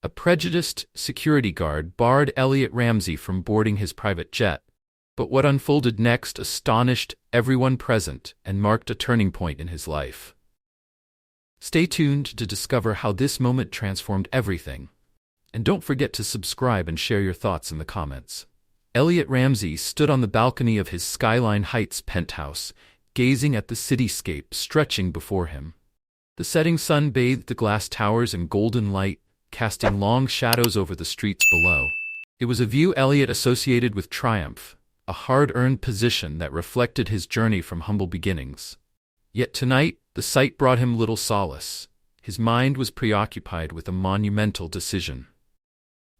A prejudiced security guard barred Elliot Ramsey from boarding his private jet, but what unfolded next astonished everyone present and marked a turning point in his life. Stay tuned to discover how this moment transformed everything. And don't forget to subscribe and share your thoughts in the comments. Elliot Ramsey stood on the balcony of his Skyline Heights penthouse, gazing at the cityscape stretching before him. The setting sun bathed the glass towers in golden light, casting long shadows over the streets below. It was a view Elliot associated with triumph, a hard-earned position that reflected his journey from humble beginnings. Yet tonight, the sight brought him little solace. His mind was preoccupied with a monumental decision.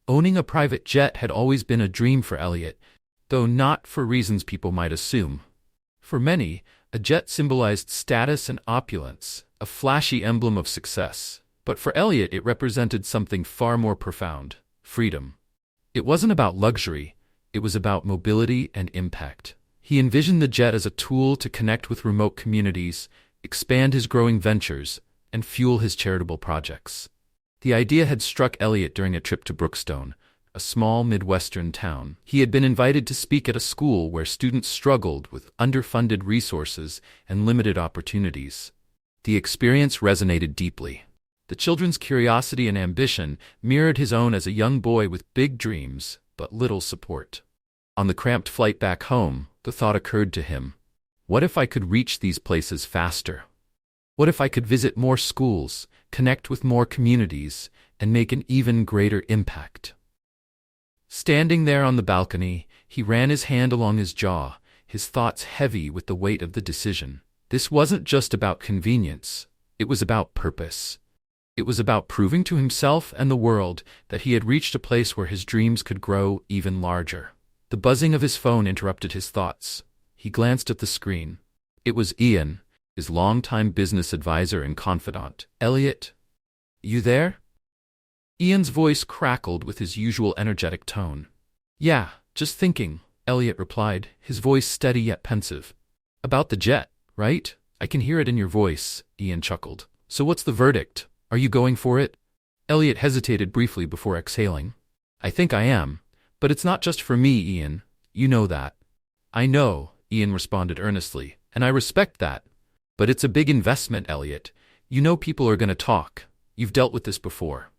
Owning a private jet had always been a dream for Elliot, though not for reasons people might assume. For many, a jet symbolized status and opulence, a flashy emblem of success. But for Elliot, it represented something far more profound: freedom. It wasn't about luxury, it was about mobility and impact. He envisioned the jet as a tool to connect with remote communities, expand his growing ventures, and fuel his charitable projects. The idea had struck Elliot during a trip to Brookstone, a small Midwestern town. He had been invited to speak at a school where students struggled with underfunded resources and limited opportunities. The experience resonated deeply. The children's curiosity and ambition mirrored his own as a young boy with big dreams, but little support. On the cramped flight back home, the thought occurred to him: what if I could reach these places faster? What if I could visit more schools, connect with more communities, and make an even greater impact? Standing there on the balcony, he ran his hand along his jaw, his thoughts heavy with the weight of the decision. This wasn't just about convenience, it was about purpose. It was about proving to himself and the world that he had reached a place where his dreams could grow even larger. The buzzing of his phone interrupted his thoughts. He glanced at the screen. It was Ian, his longtime business advisor and confidant. "Elliot, you there?" Ian's voice crackled with his usual energetic tone. "Yeah, just thinking," Elliot replied, his voice steady yet pensive. "About the jet, right? I can hear it in your voice," Ian chuckled. "So what's the verdict? Are you going for it?" Elliot hesitated briefly before exhaling. "I think I am, but it's not just for me, Ian. You know that." "I know," Ian responded earnestly, "and I respect that. But it's a big investment, Elliot. You know people are going to talk. You've dealt with this before."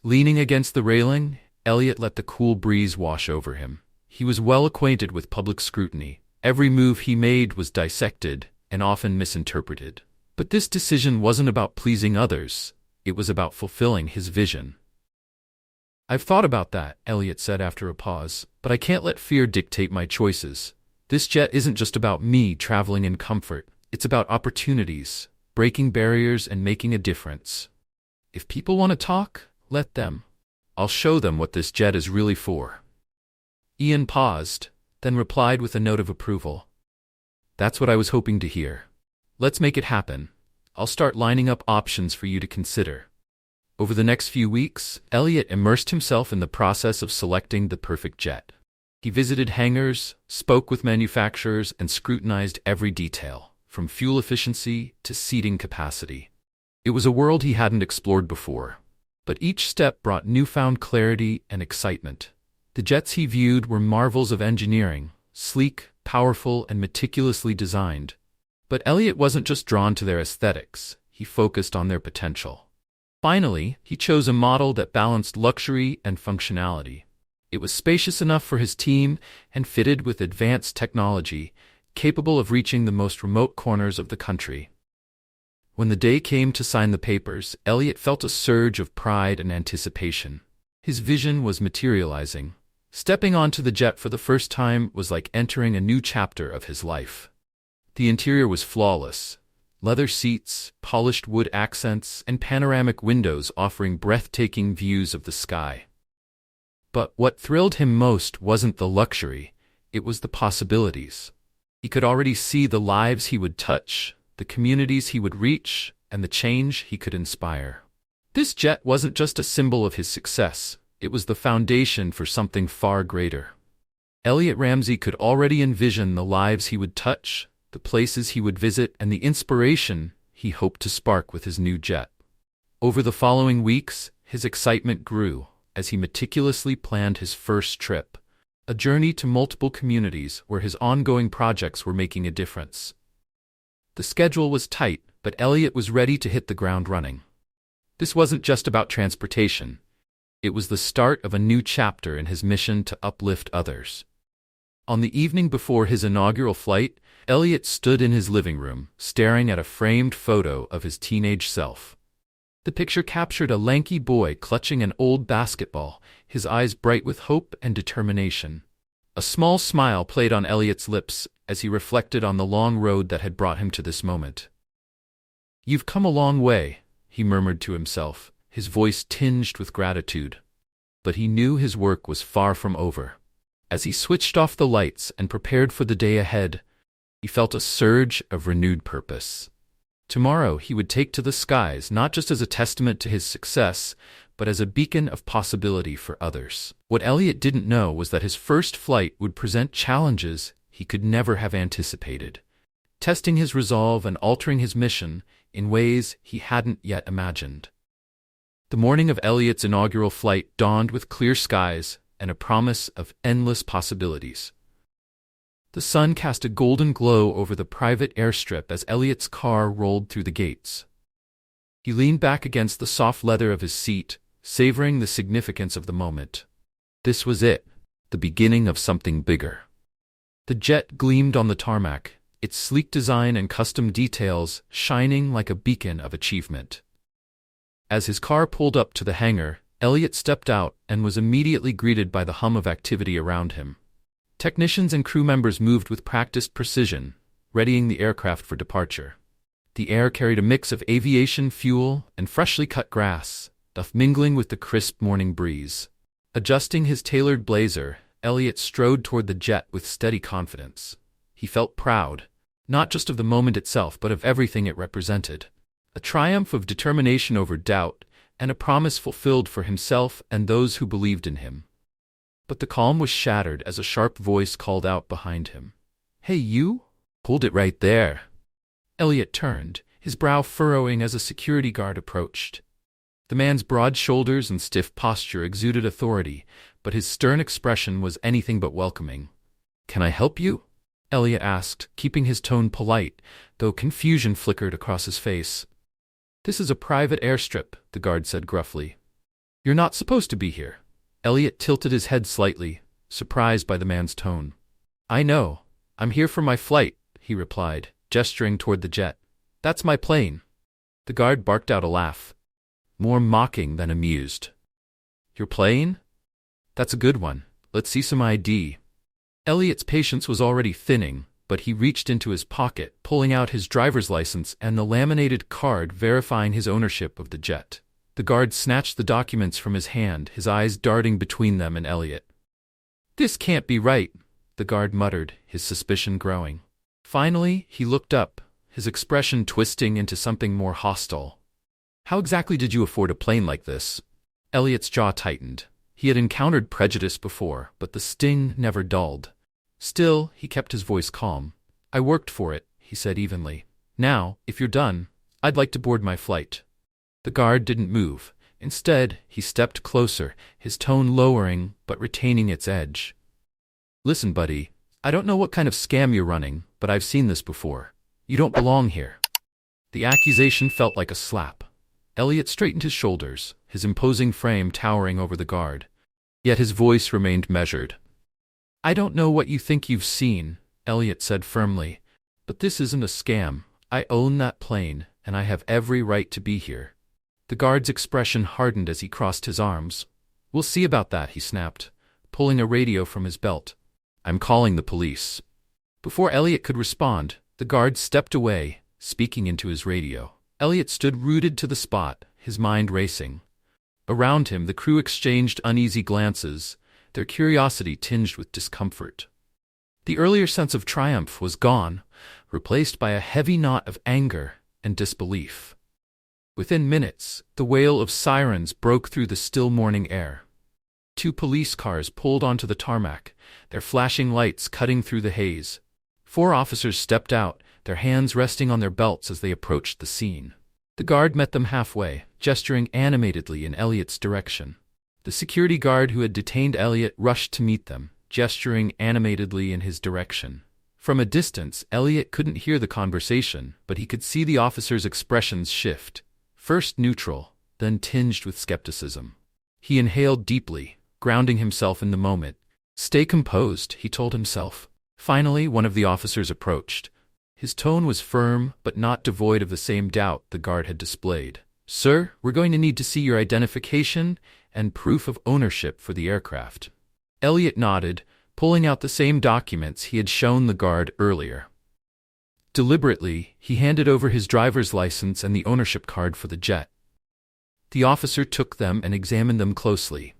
Leaning against the railing, Elliot let the cool breeze wash over him. He was well acquainted with public scrutiny. Every move he made was dissected and often misinterpreted. But this decision wasn't about pleasing others. It was about fulfilling his vision. "I've thought about that," Elliot said after a pause, "but I can't let fear dictate my choices. This jet isn't just about me traveling in comfort. It's about opportunities, breaking barriers and making a difference. If people want to talk, let them. I'll show them what this jet is really for." Ian paused, then replied with a note of approval. "That's what I was hoping to hear. Let's make it happen. I'll start lining up options for you to consider." Over the next few weeks, Elliot immersed himself in the process of selecting the perfect jet. He visited hangars, spoke with manufacturers, and scrutinized every detail, from fuel efficiency to seating capacity. It was a world he hadn't explored before, but each step brought newfound clarity and excitement. The jets he viewed were marvels of engineering, sleek, powerful, and meticulously designed. But Elliot wasn't just drawn to their aesthetics, he focused on their potential. Finally, he chose a model that balanced luxury and functionality. It was spacious enough for his team and fitted with advanced technology, capable of reaching the most remote corners of the country. When the day came to sign the papers, Elliot felt a surge of pride and anticipation. His vision was materializing. Stepping onto the jet for the first time was like entering a new chapter of his life. The interior was flawless. Leather seats, polished wood accents, and panoramic windows offering breathtaking views of the sky. But what thrilled him most wasn't the luxury, it was the possibilities. He could already see the lives he would touch, the communities he would reach, and the change he could inspire. This jet wasn't just a symbol of his success, it was the foundation for something far greater. Elliot Ramsey could already envision the lives he would touch, the places he would visit, and the inspiration he hoped to spark with his new jet. Over the following weeks, his excitement grew as he meticulously planned his first trip, a journey to multiple communities where his ongoing projects were making a difference. The schedule was tight, but Elliot was ready to hit the ground running. This wasn't just about transportation. It was the start of a new chapter in his mission to uplift others. On the evening before his inaugural flight, Elliot stood in his living room, staring at a framed photo of his teenage self. The picture captured a lanky boy clutching an old basketball, his eyes bright with hope and determination. A small smile played on Elliot's lips as he reflected on the long road that had brought him to this moment. "You've come a long way," he murmured to himself, his voice tinged with gratitude. But he knew his work was far from over. As he switched off the lights and prepared for the day ahead, he felt a surge of renewed purpose. Tomorrow he would take to the skies not just as a testament to his success, but as a beacon of possibility for others. What Elliot didn't know was that his first flight would present challenges he could never have anticipated, testing his resolve and altering his mission in ways he hadn't yet imagined. The morning of Elliot's inaugural flight dawned with clear skies and a promise of endless possibilities. The sun cast a golden glow over the private airstrip as Elliot's car rolled through the gates. He leaned back against the soft leather of his seat, savoring the significance of the moment. This was it, the beginning of something bigger. The jet gleamed on the tarmac, its sleek design and custom details shining like a beacon of achievement. As his car pulled up to the hangar, Elliot stepped out and was immediately greeted by the hum of activity around him. Technicians and crew members moved with practiced precision, readying the aircraft for departure. The air carried a mix of aviation fuel and freshly cut grass, mingling with the crisp morning breeze. Adjusting his tailored blazer, Elliot strode toward the jet with steady confidence. He felt proud, not just of the moment itself but of everything it represented. A triumph of determination over doubt, and a promise fulfilled for himself and those who believed in him. But the calm was shattered as a sharp voice called out behind him. "Hey, you? Hold it right there." Elliot turned, his brow furrowing as a security guard approached. The man's broad shoulders and stiff posture exuded authority, but his stern expression was anything but welcoming. "Can I help you?" Elliot asked, keeping his tone polite, though confusion flickered across his face. "This is a private airstrip," the guard said gruffly. "You're not supposed to be here." Elliot tilted his head slightly, surprised by the man's tone. "I know. I'm here for my flight," he replied, gesturing toward the jet. "That's my plane." The guard barked out a laugh, more mocking than amused. "Your plane? That's a good one. Let's see some ID." Elliot's patience was already thinning, but he reached into his pocket, pulling out his driver's license and the laminated card verifying his ownership of the jet. The guard snatched the documents from his hand, his eyes darting between them and Elliot. "This can't be right," the guard muttered, his suspicion growing. Finally, he looked up, his expression twisting into something more hostile. "How exactly did you afford a plane like this?" Elliot's jaw tightened. He had encountered prejudice before, but the sting never dulled. Still, he kept his voice calm. "I worked for it," he said evenly. "Now, if you're done, I'd like to board my flight." The guard didn't move. Instead, he stepped closer, his tone lowering but retaining its edge. "Listen, buddy, I don't know what kind of scam you're running, but I've seen this before. You don't belong here." The accusation felt like a slap. Elliot straightened his shoulders, his imposing frame towering over the guard. Yet his voice remained measured. "I don't know what you think you've seen," Elliot said firmly, "but this isn't a scam. I own that plane, and I have every right to be here." The guard's expression hardened as he crossed his arms. "We'll see about that," he snapped, pulling a radio from his belt. "I'm calling the police." Before Elliot could respond, the guard stepped away, speaking into his radio. Elliot stood rooted to the spot, his mind racing. Around him, the crew exchanged uneasy glances, their curiosity tinged with discomfort. The earlier sense of triumph was gone, replaced by a heavy knot of anger and disbelief. Within minutes, the wail of sirens broke through the still morning air. 2 police cars pulled onto the tarmac, their flashing lights cutting through the haze. 4 officers stepped out, their hands resting on their belts as they approached the scene. The guard met them halfway, gesturing animatedly in Elliot's direction. The security guard who had detained Elliot rushed to meet them, gesturing animatedly in his direction. From a distance, Elliot couldn't hear the conversation, but he could see the officer's expressions shift, first neutral, then tinged with skepticism. He inhaled deeply, grounding himself in the moment. "Stay composed," he told himself. Finally, one of the officers approached. His tone was firm, but not devoid of the same doubt the guard had displayed. "Sir, we're going to need to see your identification and proof of ownership for the aircraft." Elliot nodded, pulling out the same documents he had shown the guard earlier. Deliberately, he handed over his driver's license and the ownership card for the jet. The officer took them and examined them closely.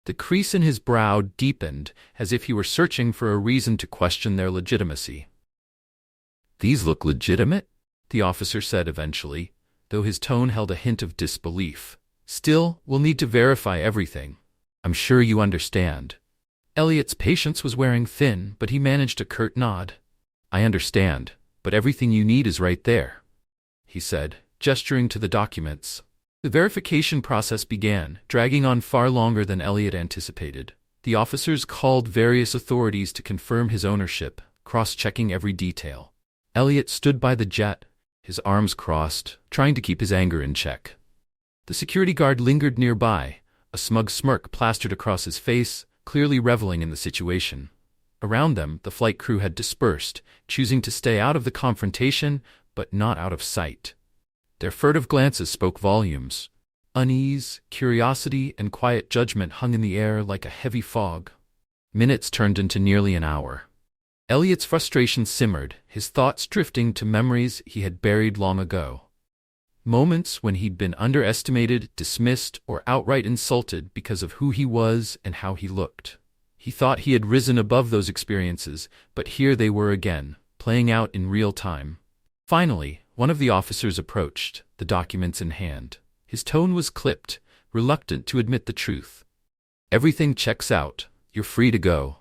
The crease in his brow deepened, as if he were searching for a reason to question their legitimacy. "These look legitimate?" the officer said eventually, though his tone held a hint of disbelief. "Still, we'll need to verify everything. I'm sure you understand." Elliot's patience was wearing thin, but he managed a curt nod. "I understand, but everything you need is right there," he said, gesturing to the documents. The verification process began, dragging on far longer than Elliot anticipated. The officers called various authorities to confirm his ownership, cross-checking every detail. Elliot stood by the jet, his arms crossed, trying to keep his anger in check. The security guard lingered nearby, a smug smirk plastered across his face, clearly reveling in the situation. Around them, the flight crew had dispersed, choosing to stay out of the confrontation, but not out of sight. Their furtive glances spoke volumes. Unease, curiosity, and quiet judgment hung in the air like a heavy fog. Minutes turned into nearly an hour. Elliot's frustration simmered, his thoughts drifting to memories he had buried long ago. Moments when he'd been underestimated, dismissed, or outright insulted because of who he was and how he looked. He thought he had risen above those experiences, but here they were again, playing out in real time. Finally, one of the officers approached, the documents in hand. His tone was clipped, reluctant to admit the truth. "Everything checks out. You're free to go."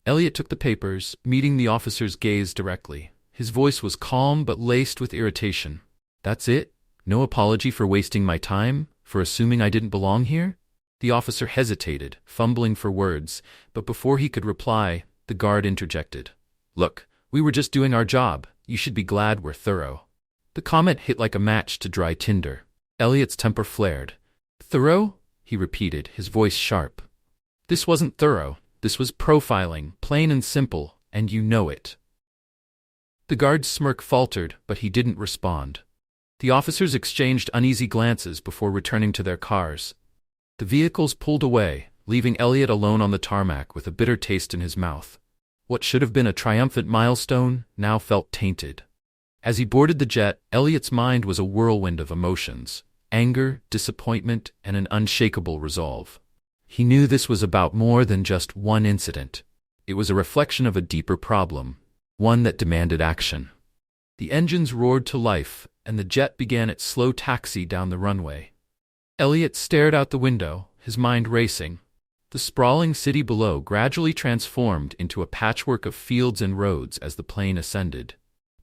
Elliot took the papers, meeting the officer's gaze directly. His voice was calm but laced with irritation. "That's it? No apology for wasting my time, for assuming I didn't belong here?" The officer hesitated, fumbling for words, but before he could reply, the guard interjected. "Look, we were just doing our job. You should be glad we're thorough." The comment hit like a match to dry tinder. Elliot's temper flared. "Thorough?" he repeated, his voice sharp. "This wasn't thorough. This was profiling, plain and simple, and you know it." The guard's smirk faltered, but he didn't respond. The officers exchanged uneasy glances before returning to their cars. The vehicles pulled away, leaving Elliot alone on the tarmac with a bitter taste in his mouth. What should have been a triumphant milestone now felt tainted. As he boarded the jet, Elliot's mind was a whirlwind of emotions: anger, disappointment, and an unshakable resolve. He knew this was about more than just one incident. It was a reflection of a deeper problem, one that demanded action. The engines roared to life, and the jet began its slow taxi down the runway. Elliot stared out the window, his mind racing. The sprawling city below gradually transformed into a patchwork of fields and roads as the plane ascended.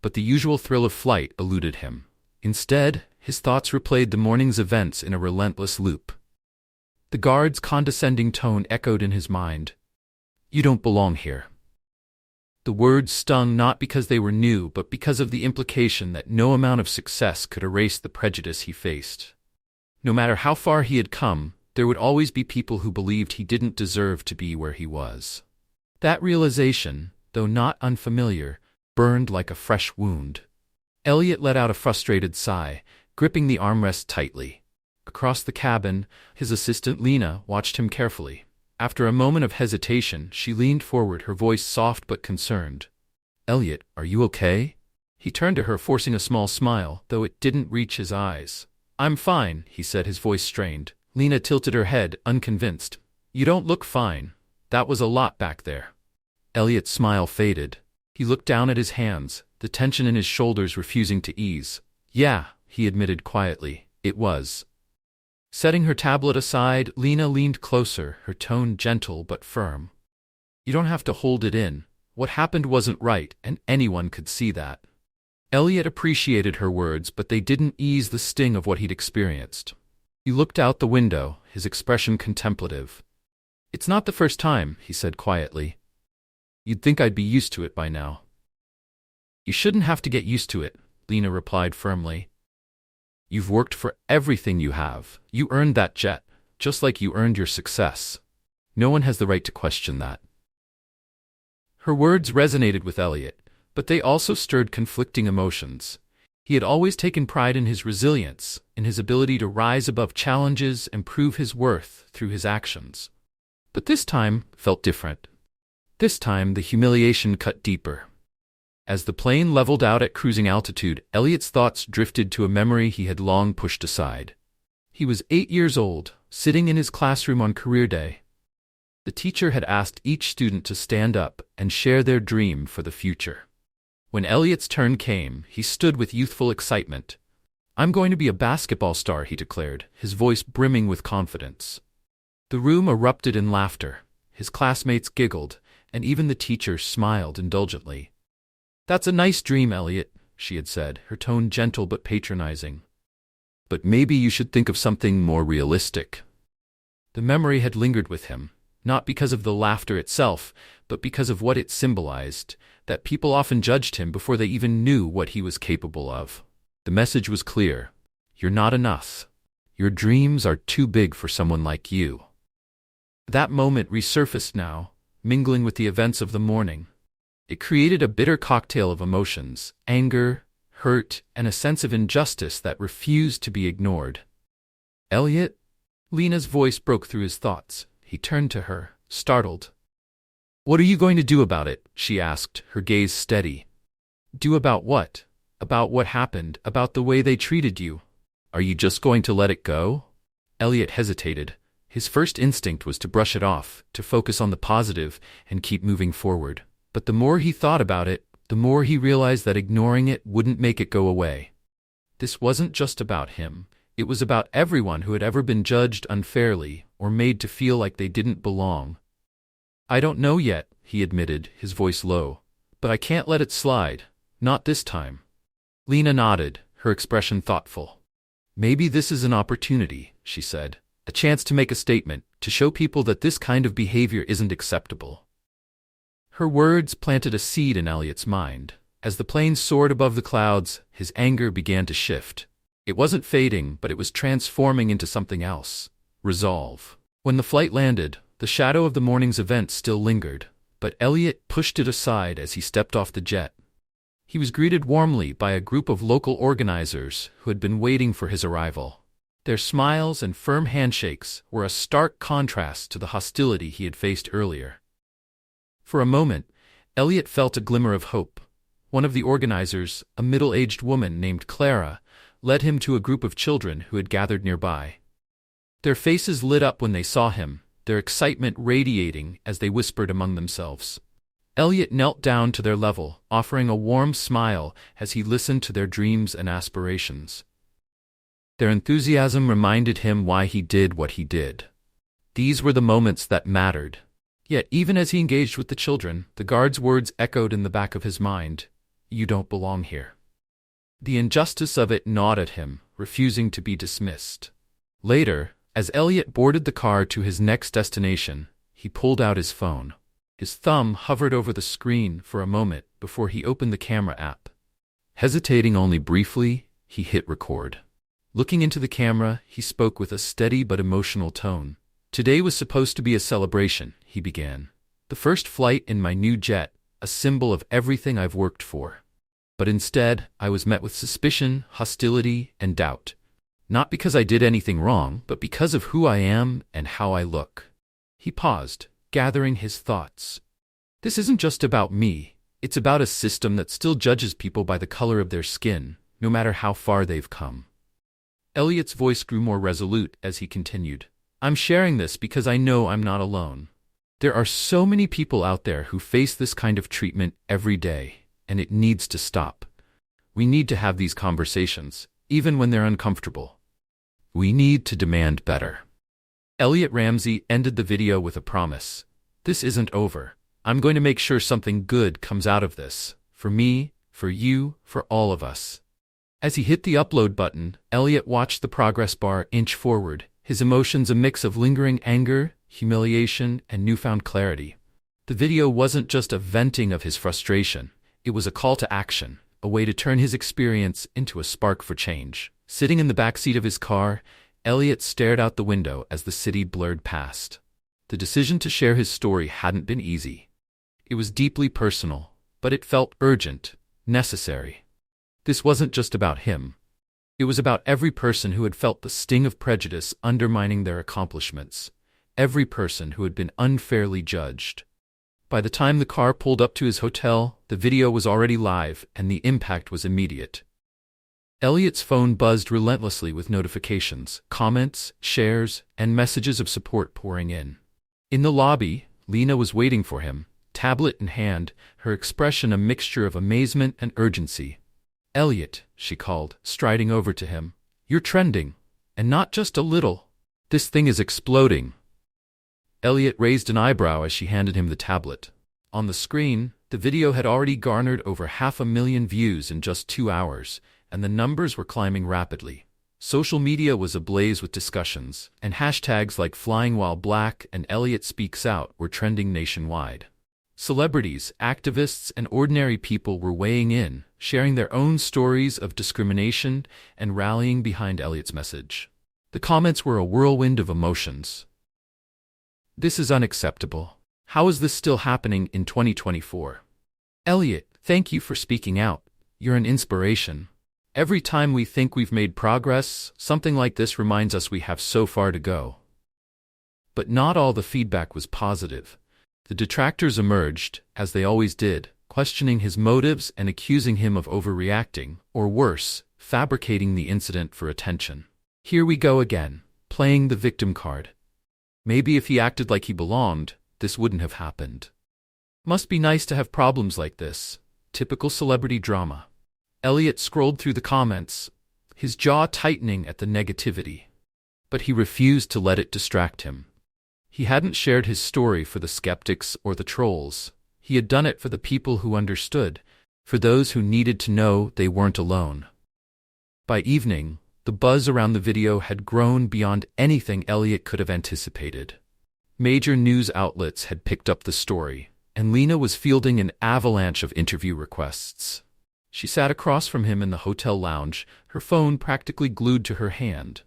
But the usual thrill of flight eluded him. Instead, his thoughts replayed the morning's events in a relentless loop. The guard's condescending tone echoed in his mind. "You don't belong here." The words stung not because they were new, but because of the implication that no amount of success could erase the prejudice he faced. No matter how far he had come, there would always be people who believed he didn't deserve to be where he was. That realization, though not unfamiliar, burned like a fresh wound. Elliot let out a frustrated sigh, gripping the armrest tightly. Across the cabin, his assistant Lena watched him carefully. After a moment of hesitation, she leaned forward, her voice soft but concerned. "Elliot, are you okay?" He turned to her, forcing a small smile, though it didn't reach his eyes. "I'm fine," he said, his voice strained. Lena tilted her head, unconvinced. "You don't look fine. That was a lot back there." Elliot's smile faded. He looked down at his hands, the tension in his shoulders refusing to ease. "Yeah," he admitted quietly, "it was." Setting her tablet aside, Lena leaned closer, her tone gentle but firm. "You don't have to hold it in. What happened wasn't right, and anyone could see that." Elliot appreciated her words, but they didn't ease the sting of what he'd experienced. He looked out the window, his expression contemplative. "It's not the first time," he said quietly. "You'd think I'd be used to it by now." "You shouldn't have to get used to it," Lena replied firmly. "You've worked for everything you have. You earned that jet, just like you earned your success. No one has the right to question that." Her words resonated with Elliot, but they also stirred conflicting emotions. He had always taken pride in his resilience, in his ability to rise above challenges and prove his worth through his actions. But this time felt different. This time the humiliation cut deeper. As the plane leveled out at cruising altitude, Elliot's thoughts drifted to a memory he had long pushed aside. He was 8 years old, sitting in his classroom on career day. The teacher had asked each student to stand up and share their dream for the future. When Elliot's turn came, he stood with youthful excitement. "I'm going to be a basketball star," he declared, his voice brimming with confidence. The room erupted in laughter. His classmates giggled, and even the teacher smiled indulgently. "That's a nice dream, Elliot," she had said, her tone gentle but patronizing. "But maybe you should think of something more realistic." The memory had lingered with him, not because of the laughter itself, but because of what it symbolized, that people often judged him before they even knew what he was capable of. The message was clear. You're not enough. Your dreams are too big for someone like you. That moment resurfaced now, mingling with the events of the morning. It created a bitter cocktail of emotions, anger, hurt, and a sense of injustice that refused to be ignored. "Elliot?" Lena's voice broke through his thoughts. He turned to her, startled. "What are you going to do about it?" she asked, her gaze steady. "Do about what? About what happened, about the way they treated you? Are you just going to let it go?" Elliot hesitated. His first instinct was to brush it off, to focus on the positive, and keep moving forward. But the more he thought about it, the more he realized that ignoring it wouldn't make it go away. This wasn't just about him. It was about everyone who had ever been judged unfairly or made to feel like they didn't belong. "I don't know yet," he admitted, his voice low. "But I can't let it slide. Not this time." Lena nodded, her expression thoughtful. "Maybe this is an opportunity," she said. "A chance to make a statement, to show people that this kind of behavior isn't acceptable." Her words planted a seed in Elliot's mind. As the plane soared above the clouds, his anger began to shift. It wasn't fading, but it was transforming into something else. Resolve. When the flight landed, the shadow of the morning's event still lingered, but Elliot pushed it aside as he stepped off the jet. He was greeted warmly by a group of local organizers who had been waiting for his arrival. Their smiles and firm handshakes were a stark contrast to the hostility he had faced earlier. For a moment, Elliot felt a glimmer of hope. One of the organizers, a middle-aged woman named Clara, led him to a group of children who had gathered nearby. Their faces lit up when they saw him, their excitement radiating as they whispered among themselves. Elliot knelt down to their level, offering a warm smile as he listened to their dreams and aspirations. Their enthusiasm reminded him why he did what he did. These were the moments that mattered. Yet even as he engaged with the children, the guard's words echoed in the back of his mind. "You don't belong here." The injustice of it gnawed at him, refusing to be dismissed. Later, as Elliot boarded the car to his next destination, he pulled out his phone. His thumb hovered over the screen for a moment before he opened the camera app. Hesitating only briefly, he hit record. Looking into the camera, he spoke with a steady but emotional tone. "Today was supposed to be a celebration," he began. "The first flight in my new jet, a symbol of everything I've worked for. But instead, I was met with suspicion, hostility, and doubt. Not because I did anything wrong, but because of who I am and how I look." He paused, gathering his thoughts. "This isn't just about me. It's about a system that still judges people by the color of their skin, no matter how far they've come." Elliot's voice grew more resolute as he continued. "I'm sharing this because I know I'm not alone. There are so many people out there who face this kind of treatment every day, and it needs to stop. We need to have these conversations, even when they're uncomfortable. We need to demand better." Elliot Ramsey ended the video with a promise. "This isn't over. I'm going to make sure something good comes out of this. For me, For you, for all of us. As he hit the upload button, Elliot watched the progress bar inch forward, his emotions a mix of lingering anger, humiliation, and newfound clarity. The video wasn't just a venting of his frustration, it was a call to action, a way to turn his experience into a spark for change. Sitting in the backseat of his car, Elliot stared out the window as the city blurred past. The decision to share his story hadn't been easy. It was deeply personal, but it felt urgent, necessary. This wasn't just about him. It was about every person who had felt the sting of prejudice undermining their accomplishments, every person who had been unfairly judged. By the time the car pulled up to his hotel, the video was already live, and the impact was immediate. Elliot's phone buzzed relentlessly with notifications, comments, shares, and messages of support pouring in. In the lobby, Lena was waiting for him, tablet in hand, her expression a mixture of amazement and urgency. "Elliot," she called, striding over to him. "You're trending. And not just a little. This thing is exploding." Elliot raised an eyebrow as she handed him the tablet. On the screen, the video had already garnered over 500,000 views in just 2 hours, and the numbers were climbing rapidly. Social media was ablaze with discussions, and hashtags like Flying While Black and Elliot Speaks Out were trending nationwide. Celebrities, activists, and ordinary people were weighing in, sharing their own stories of discrimination and rallying behind Elliot's message. The comments were a whirlwind of emotions. "This is unacceptable. How is this still happening in 2024? Elliot, thank you for speaking out. You're an inspiration. Every time we think we've made progress, something like this reminds us we have so far to go." But not all the feedback was positive. The detractors emerged, as they always did, questioning his motives and accusing him of overreacting, or worse, fabricating the incident for attention. Here we go again, playing the victim card. Maybe if he acted like he belonged, this wouldn't have happened. Must be nice to have problems like this. Typical celebrity drama. Elliot scrolled through the comments, his jaw tightening at the negativity. But he refused to let it distract him. He hadn't shared his story for the skeptics or the trolls. He had done it for the people who understood, for those who needed to know they weren't alone. By evening, the buzz around the video had grown beyond anything Elliot could have anticipated. Major news outlets had picked up the story, and Lena was fielding an avalanche of interview requests. She sat across from him in the hotel lounge, her phone practically glued to her hand.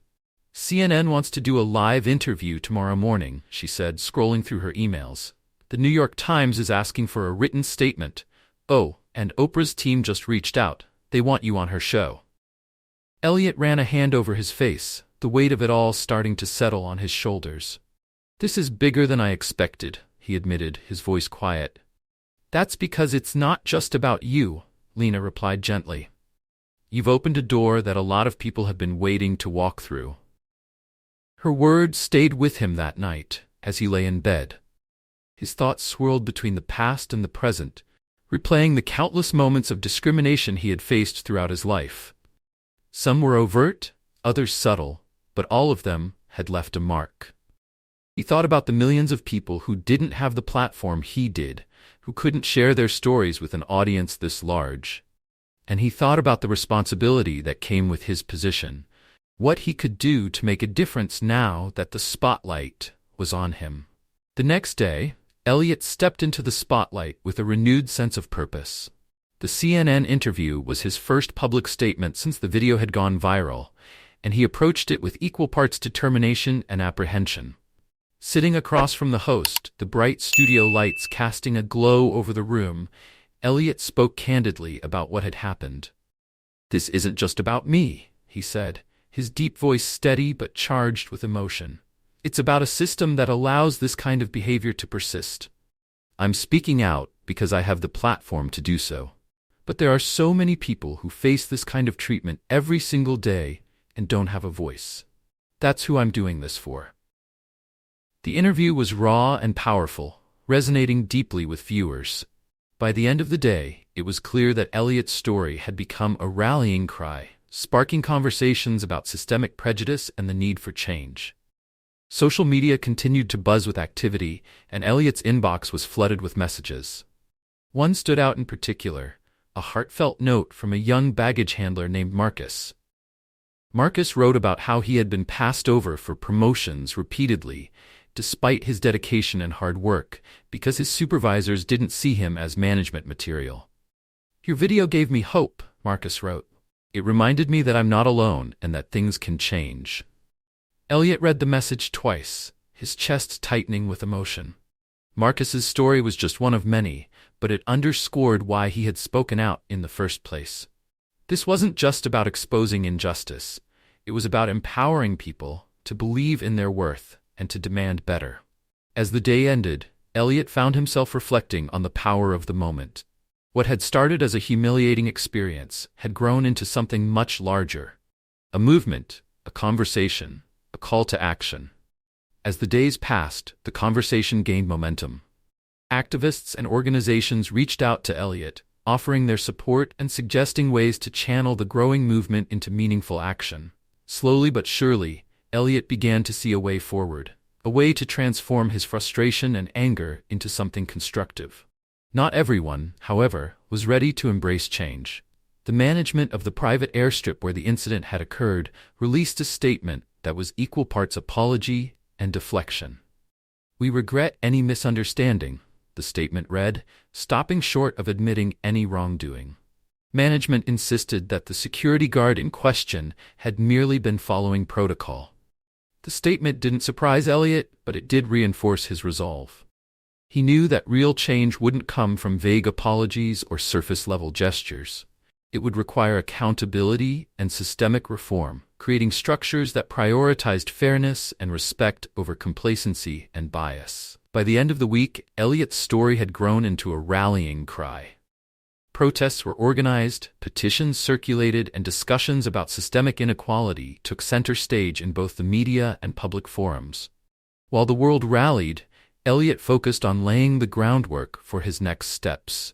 "CNN wants to do a live interview tomorrow morning," she said, scrolling through her emails. "The New York Times is asking for a written statement. Oh, and Oprah's team just reached out. They want you on her show." Elliot ran a hand over his face, the weight of it all starting to settle on his shoulders. "This is bigger than I expected," he admitted, his voice quiet. "That's because it's not just about you," Lena replied gently. "You've opened a door that a lot of people have been waiting to walk through." Her words stayed with him that night, as he lay in bed. His thoughts swirled between the past and the present, replaying the countless moments of discrimination he had faced throughout his life. Some were overt, others subtle, but all of them had left a mark. He thought about the millions of people who didn't have the platform he did, who couldn't share their stories with an audience this large. And he thought about the responsibility that came with his position, what he could do to make a difference now that the spotlight was on him. The next day, Elliot stepped into the spotlight with a renewed sense of purpose. The CNN interview was his first public statement since the video had gone viral, and he approached it with equal parts determination and apprehension. Sitting across from the host, the bright studio lights casting a glow over the room, Elliot spoke candidly about what had happened. "This isn't just about me," he said, his deep voice steady but charged with emotion. "It's about a system that allows this kind of behavior to persist. I'm speaking out because I have the platform to do so. But there are so many people who face this kind of treatment every single day and don't have a voice. That's who I'm doing this for." The interview was raw and powerful, resonating deeply with viewers. By the end of the day, it was clear that Elliot's story had become a rallying cry, sparking conversations about systemic prejudice and the need for change. Social media continued to buzz with activity, and Elliot's inbox was flooded with messages. One stood out in particular, a heartfelt note from a young baggage handler named Marcus. Marcus wrote about how he had been passed over for promotions repeatedly, despite his dedication and hard work, because his supervisors didn't see him as management material. "Your video gave me hope," Marcus wrote. "It reminded me that I'm not alone and that things can change." Elliot read the message twice, his chest tightening with emotion. Marcus's story was just one of many, but it underscored why he had spoken out in the first place. This wasn't just about exposing injustice. It was about empowering people to believe in their worth and to demand better. As the day ended, Elliot found himself reflecting on the power of the moment. What had started as a humiliating experience had grown into something much larger. A movement, a conversation, a call to action. As the days passed, the conversation gained momentum. Activists and organizations reached out to Elliot, offering their support and suggesting ways to channel the growing movement into meaningful action. Slowly but surely, Elliot began to see a way forward, a way to transform his frustration and anger into something constructive. Not everyone, however, was ready to embrace change. The management of the private airstrip where the incident had occurred released a statement that was equal parts apology and deflection. "We regret any misunderstanding," the statement read, stopping short of admitting any wrongdoing. Management insisted that the security guard in question had merely been following protocol. The statement didn't surprise Elliot, but it did reinforce his resolve. He knew that real change wouldn't come from vague apologies or surface-level gestures. It would require accountability and systemic reform, creating structures that prioritized fairness and respect over complacency and bias. By the end of the week, Elliot's story had grown into a rallying cry. Protests were organized, petitions circulated, and discussions about systemic inequality took center stage in both the media and public forums. While the world rallied, Elliot focused on laying the groundwork for his next steps.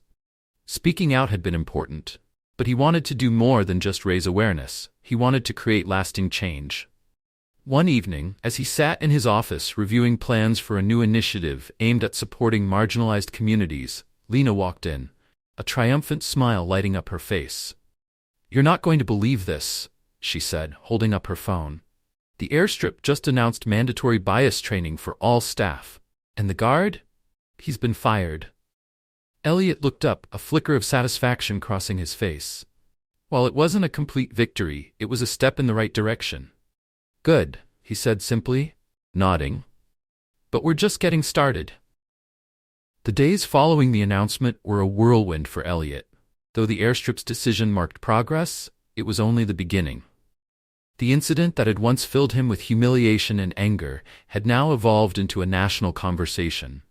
Speaking out had been important, but he wanted to do more than just raise awareness. He wanted to create lasting change. One evening, as he sat in his office reviewing plans for a new initiative aimed at supporting marginalized communities, Lena walked in, a triumphant smile lighting up her face. "You're not going to believe this," she said, holding up her phone. "The airstrip just announced mandatory bias training for all staff. And the guard? He's been fired." Elliot looked up, a flicker of satisfaction crossing his face. While it wasn't a complete victory, it was a step in the right direction. "Good," he said simply, nodding. "But we're just getting started." The days following the announcement were a whirlwind for Elliot. Though the airstrip's decision marked progress, it was only the beginning. The incident that had once filled him with humiliation and anger had now evolved into a national conversation,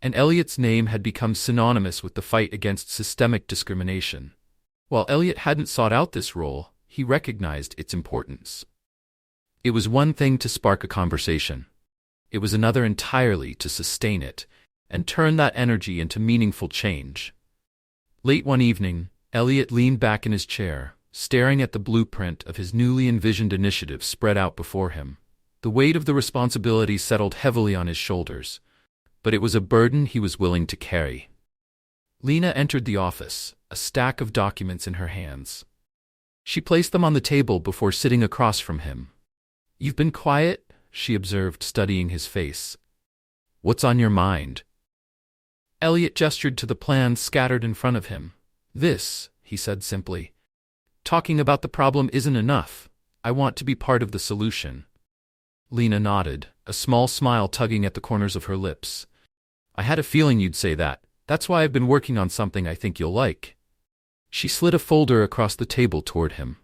and Elliot's name had become synonymous with the fight against systemic discrimination. While Elliot hadn't sought out this role, he recognized its importance. It was one thing to spark a conversation. It was another entirely to sustain it and turn that energy into meaningful change. Late one evening, Elliot leaned back in his chair, staring at the blueprint of his newly envisioned initiative spread out before him. The weight of the responsibility settled heavily on his shoulders, but it was a burden he was willing to carry. Lena entered the office, a stack of documents in her hands. She placed them on the table before sitting across from him. "You've been quiet," she observed, studying his face. "What's on your mind?" Elliot gestured to the plans scattered in front of him. "This," he said simply. "Talking about the problem isn't enough. I want to be part of the solution." Lena nodded, a small smile tugging at the corners of her lips. "I had a feeling you'd say that. That's why I've been working on something I think you'll like." She slid a folder across the table toward him.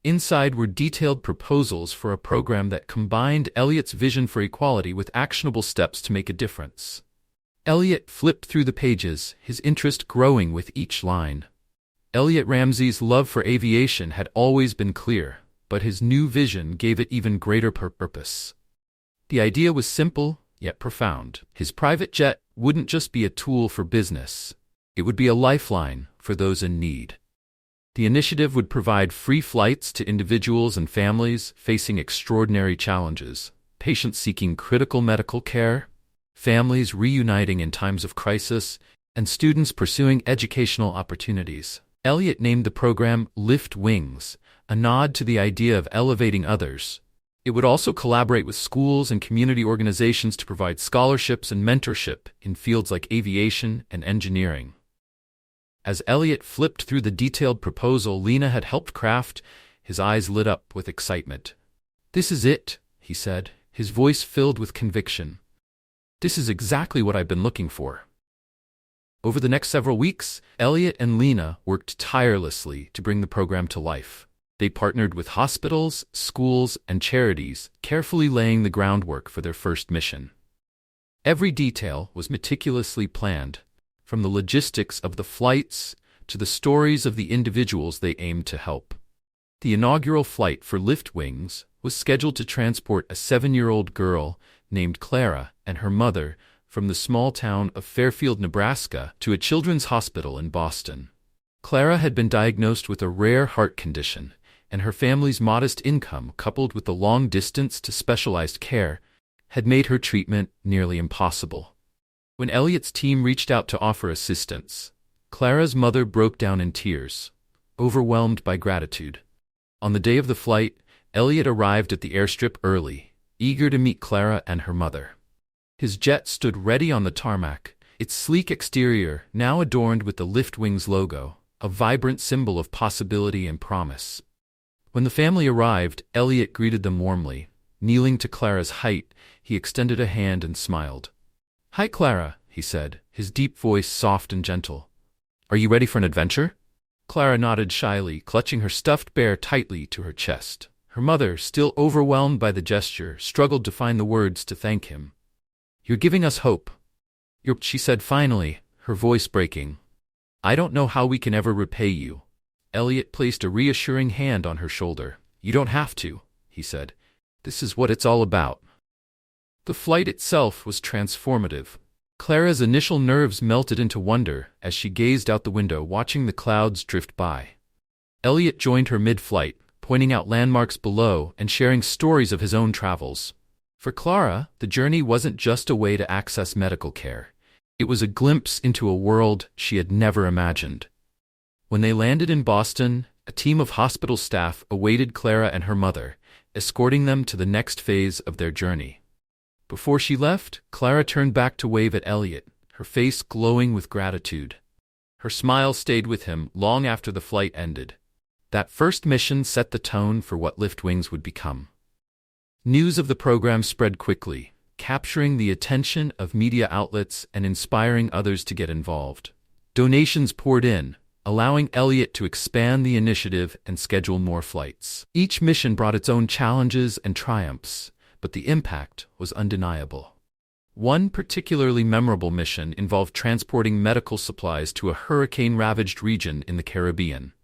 Inside were detailed proposals for a program that combined Elliot's vision for equality with actionable steps to make a difference. Elliot flipped through the pages, his interest growing with each line. Elliot Ramsey's love for aviation had always been clear, but his new vision gave it even greater purpose. The idea was simple, yet profound. His private jet wouldn't just be a tool for business. It would be a lifeline for those in need. The initiative would provide free flights to individuals and families facing extraordinary challenges, patients seeking critical medical care, families reuniting in times of crisis, and students pursuing educational opportunities. Elliot named the program Lift Wings, a nod to the idea of elevating others. It would also collaborate with schools and community organizations to provide scholarships and mentorship in fields like aviation and engineering. As Elliot flipped through the detailed proposal Lena had helped craft, his eyes lit up with excitement. "This is it," he said, his voice filled with conviction. "This is exactly what I've been looking for." Over the next several weeks, Elliot and Lena worked tirelessly to bring the program to life. They partnered with hospitals, schools, and charities, carefully laying the groundwork for their first mission. Every detail was meticulously planned, from the logistics of the flights to the stories of the individuals they aimed to help. The inaugural flight for Lift Wings was scheduled to transport a 7-year-old girl named Clara and her mother from the small town of Fairfield, Nebraska, to a children's hospital in Boston. Clara had been diagnosed with a rare heart condition, and her family's modest income, coupled with the long distance to specialized care, had made her treatment nearly impossible. When Elliot's team reached out to offer assistance, Clara's mother broke down in tears, overwhelmed by gratitude. On the day of the flight, Elliot arrived at the airstrip early, eager to meet Clara and her mother. His jet stood ready on the tarmac, its sleek exterior now adorned with the Lift Wings logo, a vibrant symbol of possibility and promise. When the family arrived, Elliot greeted them warmly. Kneeling to Clara's height, he extended a hand and smiled. "Hi, Clara," he said, his deep voice soft and gentle. "Are you ready for an adventure?" Clara nodded shyly, clutching her stuffed bear tightly to her chest. Her mother, still overwhelmed by the gesture, struggled to find the words to thank him. "You're giving us hope," she said finally, her voice breaking. "I don't know how we can ever repay you." Elliot placed a reassuring hand on her shoulder. "You don't have to," he said. "This is what it's all about." The flight itself was transformative. Clara's initial nerves melted into wonder as she gazed out the window watching the clouds drift by. Elliot joined her mid-flight, pointing out landmarks below and sharing stories of his own travels. For Clara, the journey wasn't just a way to access medical care. It was a glimpse into a world she had never imagined. When they landed in Boston, a team of hospital staff awaited Clara and her mother, escorting them to the next phase of their journey. Before she left, Clara turned back to wave at Elliot, her face glowing with gratitude. Her smile stayed with him long after the flight ended. That first mission set the tone for what Lift Wings would become. News of the program spread quickly, capturing the attention of media outlets and inspiring others to get involved. Donations poured in, allowing Elliot to expand the initiative and schedule more flights. Each mission brought its own challenges and triumphs, but the impact was undeniable. One particularly memorable mission involved transporting medical supplies to a hurricane-ravaged region in the Caribbean.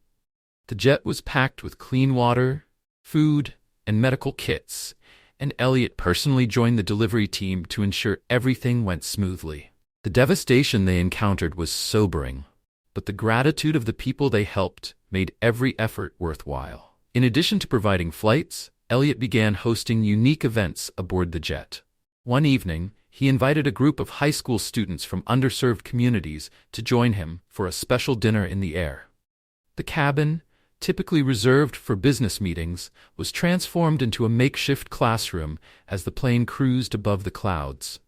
The jet was packed with clean water, food, and medical kits, and Elliot personally joined the delivery team to ensure everything went smoothly. The devastation they encountered was sobering, but the gratitude of the people they helped made every effort worthwhile. In addition to providing flights, Elliot began hosting unique events aboard the jet. One evening, he invited a group of high school students from underserved communities to join him for a special dinner in the air. The cabin, typically reserved for business meetings, was transformed into a makeshift classroom as the plane cruised above the clouds.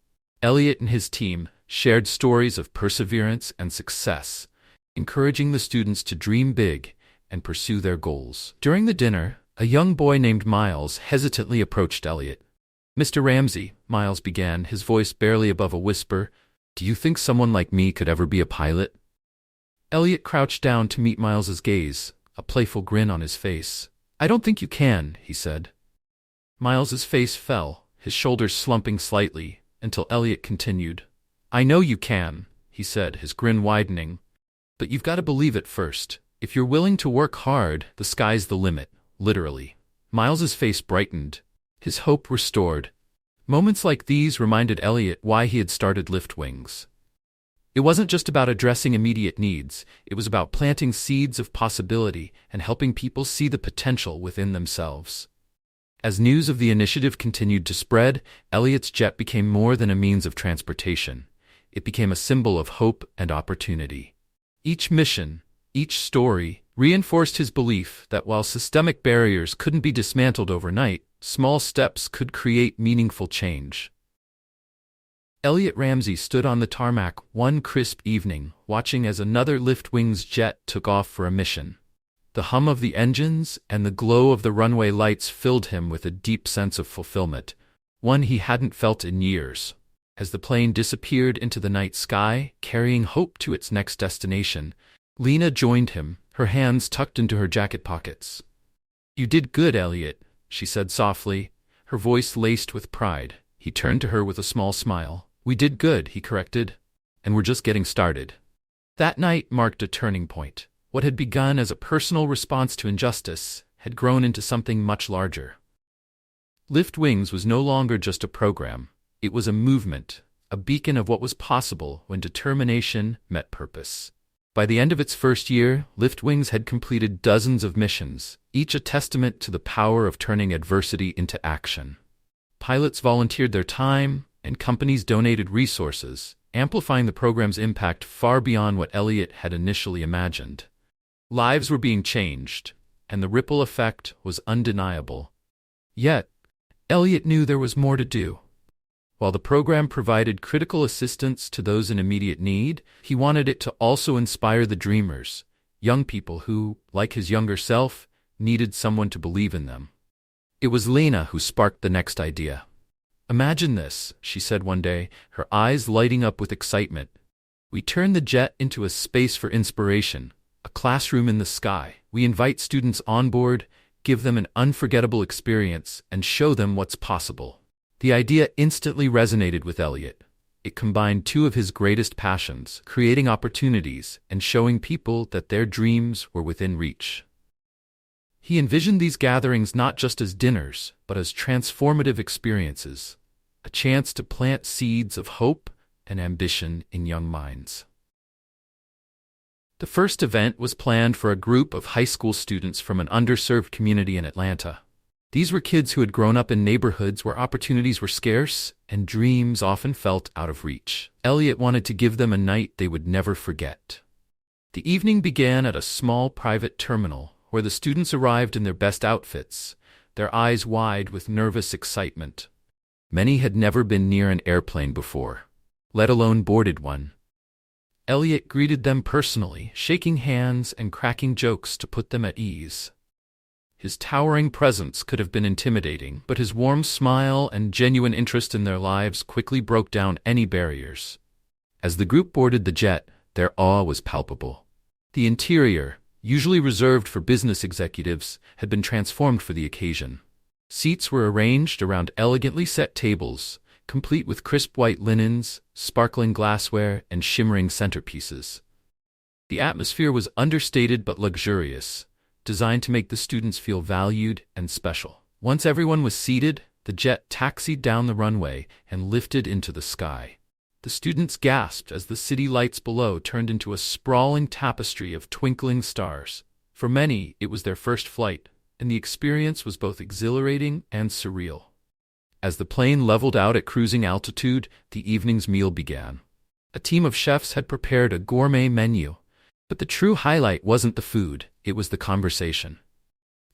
Elliot and his team shared stories of perseverance and success, encouraging the students to dream big and pursue their goals. During the dinner, a young boy named Miles hesitantly approached Elliot. "Mr. Ramsey," Miles began, his voice barely above a whisper, "do you think someone like me could ever be a pilot?" Elliot crouched down to meet Miles's gaze, a playful grin on his face. "I don't think you can," he said. Miles's face fell, his shoulders slumping slightly, until Elliot continued. "I know you can," he said, his grin widening. "But you've got to believe it first. If you're willing to work hard, the sky's the limit, literally." Miles's face brightened, his hope restored. Moments like these reminded Elliot why he had started Lift Wings. It wasn't just about addressing immediate needs, it was about planting seeds of possibility and helping people see the potential within themselves. As news of the initiative continued to spread, Elliot's jet became more than a means of transportation. It became a symbol of hope and opportunity. Each mission, Each story reinforced his belief that while systemic barriers couldn't be dismantled overnight, small steps could create meaningful change. Elliot Ramsey stood on the tarmac one crisp evening, watching as another Liftwings jet took off for a mission. The hum of the engines and the glow of the runway lights filled him with a deep sense of fulfillment, one he hadn't felt in years. As the plane disappeared into the night sky, carrying hope to its next destination, Lena joined him, her hands tucked into her jacket pockets. "You did good, Elliot," she said softly, her voice laced with pride. He turned to her with a small smile. "We did good," he corrected, "and we're just getting started." That night marked a turning point. What had begun as a personal response to injustice had grown into something much larger. Liftwings was no longer just a program. It was a movement, a beacon of what was possible when determination met purpose. By the end of its first year, Liftwings had completed dozens of missions, each a testament to the power of turning adversity into action. Pilots volunteered their time, and companies donated resources, amplifying the program's impact far beyond what Elliot had initially imagined. Lives were being changed, and the ripple effect was undeniable. Yet, Elliot knew there was more to do. While the program provided critical assistance to those in immediate need, he wanted it to also inspire the dreamers, young people who, like his younger self, needed someone to believe in them. It was Lena who sparked the next idea. "Imagine this," she said one day, her eyes lighting up with excitement. "We turn the jet into a space for inspiration, a classroom in the sky. We invite students on board, give them an unforgettable experience, and show them what's possible." The idea instantly resonated with Elliot. It combined two of his greatest passions, creating opportunities and showing people that their dreams were within reach. He envisioned these gatherings not just as dinners, but as transformative experiences, a chance to plant seeds of hope and ambition in young minds. The first event was planned for a group of high school students from an underserved community in Atlanta. These were kids who had grown up in neighborhoods where opportunities were scarce and dreams often felt out of reach. Elliot wanted to give them a night they would never forget. The evening began at a small private terminal where the students arrived in their best outfits, their eyes wide with nervous excitement. Many had never been near an airplane before, let alone boarded one. Elliot greeted them personally, shaking hands and cracking jokes to put them at ease. His towering presence could have been intimidating, but his warm smile and genuine interest in their lives quickly broke down any barriers. As the group boarded the jet, their awe was palpable. The interior, usually reserved for business executives, had been transformed for the occasion. Seats were arranged around elegantly set tables, complete with crisp white linens, sparkling glassware, and shimmering centerpieces. The atmosphere was understated but luxurious, designed to make the students feel valued and special. Once everyone was seated, the jet taxied down the runway and lifted into the sky. The students gasped as the city lights below turned into a sprawling tapestry of twinkling stars. For many, it was their first flight, and the experience was both exhilarating and surreal. As the plane leveled out at cruising altitude, the evening's meal began. A team of chefs had prepared a gourmet menu, but the true highlight wasn't the food, it was the conversation.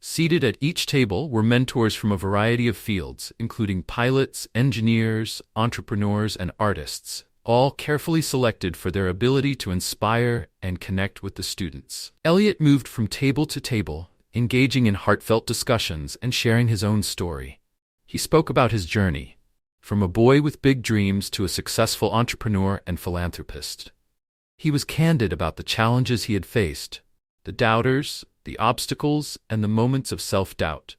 Seated at each table were mentors from a variety of fields, including pilots, engineers, entrepreneurs, and artists, all carefully selected for their ability to inspire and connect with the students. Elliot moved from table to table, engaging in heartfelt discussions and sharing his own story. He spoke about his journey, from a boy with big dreams to a successful entrepreneur and philanthropist. He was candid about the challenges he had faced, the doubters, the obstacles, and the moments of self-doubt.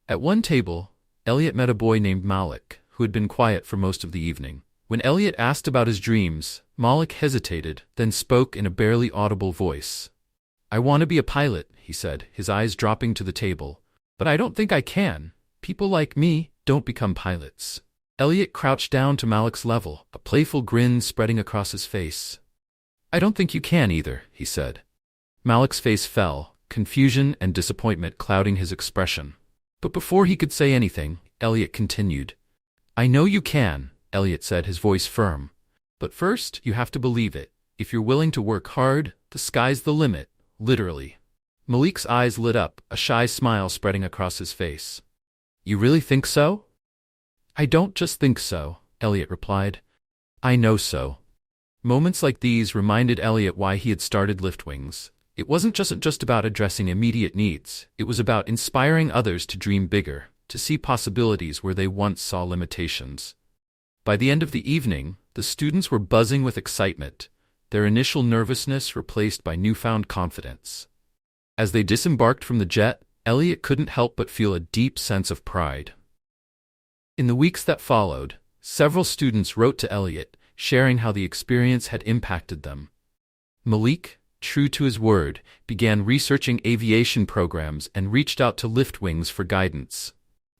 At one table, Elliot met a boy named Malik, who had been quiet for most of the evening. When Elliot asked about his dreams, Malik hesitated, then spoke in a barely audible voice. "I want to be a pilot," he said, his eyes dropping to the table. "But I don't think I can. People like me don't become pilots." Elliot crouched down to Malik's level, a playful grin spreading across his face. "I don't think you can either," he said. Malik's face fell, confusion and disappointment clouding his expression. But before he could say anything, Elliot continued. "I know you can," Elliot said, his voice firm. "But first, you have to believe it. If you're willing to work hard, the sky's the limit, literally. Malik's eyes lit up, a shy smile spreading across his face. You really think so? I don't just think so, Elliot replied. I know so. Moments like these reminded Elliot why he had started Liftwings. It wasn't just about addressing immediate needs, it was about inspiring others to dream bigger, to see possibilities where they once saw limitations. By the end of the evening, the students were buzzing with excitement, their initial nervousness replaced by newfound confidence. As they disembarked from the jet, Elliot couldn't help but feel a deep sense of pride. In the weeks that followed, several students wrote to Elliot, sharing how the experience had impacted them. Malik, true to his word, began researching aviation programs and reached out to Liftwings for guidance.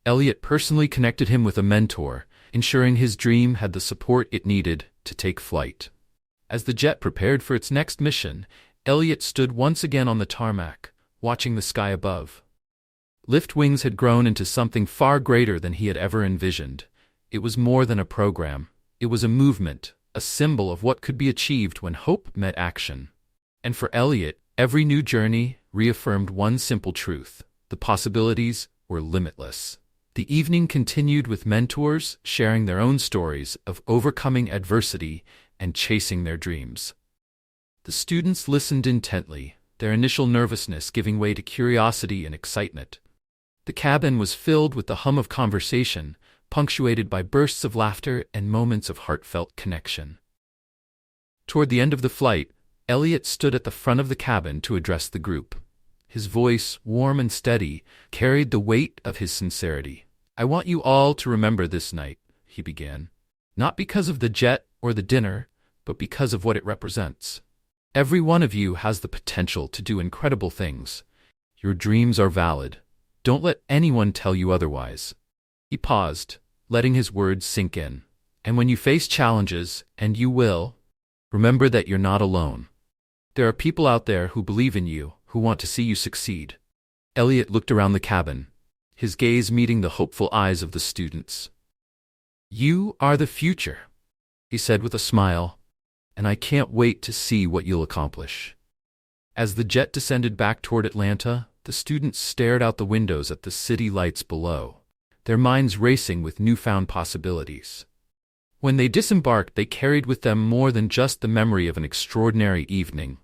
Elliot personally connected him with a mentor, ensuring his dream had the support it needed to take flight. As the jet prepared for its next mission, Elliot stood once again on the tarmac, watching the sky above. Liftwings had grown into something far greater than he had ever envisioned. It was more than a program. It was a movement, a symbol of what could be achieved when hope met action. And for Elliot, every new journey reaffirmed one simple truth: the possibilities were limitless. The evening continued with mentors sharing their own stories of overcoming adversity and chasing their dreams. The students listened intently, their initial nervousness giving way to curiosity and excitement. The cabin was filled with the hum of conversation, punctuated by bursts of laughter and moments of heartfelt connection. Toward the end of the flight, Elliot stood at the front of the cabin to address the group. His voice, warm and steady, carried the weight of his sincerity. I want you all to remember this night, he began. Not because of the jet or the dinner, but because of what it represents. Every one of you has the potential to do incredible things. Your dreams are valid. Don't let anyone tell you otherwise. He paused, letting his words sink in. And when you face challenges, and you will, remember that you're not alone. There are people out there who believe in you, who want to see you succeed. Elliot looked around the cabin, his gaze meeting the hopeful eyes of the students. You are the future, he said with a smile, and I can't wait to see what you'll accomplish. As the jet descended back toward Atlanta, the students stared out the windows at the city lights below, their minds racing with newfound possibilities. When they disembarked, they carried with them more than just the memory of an extraordinary evening.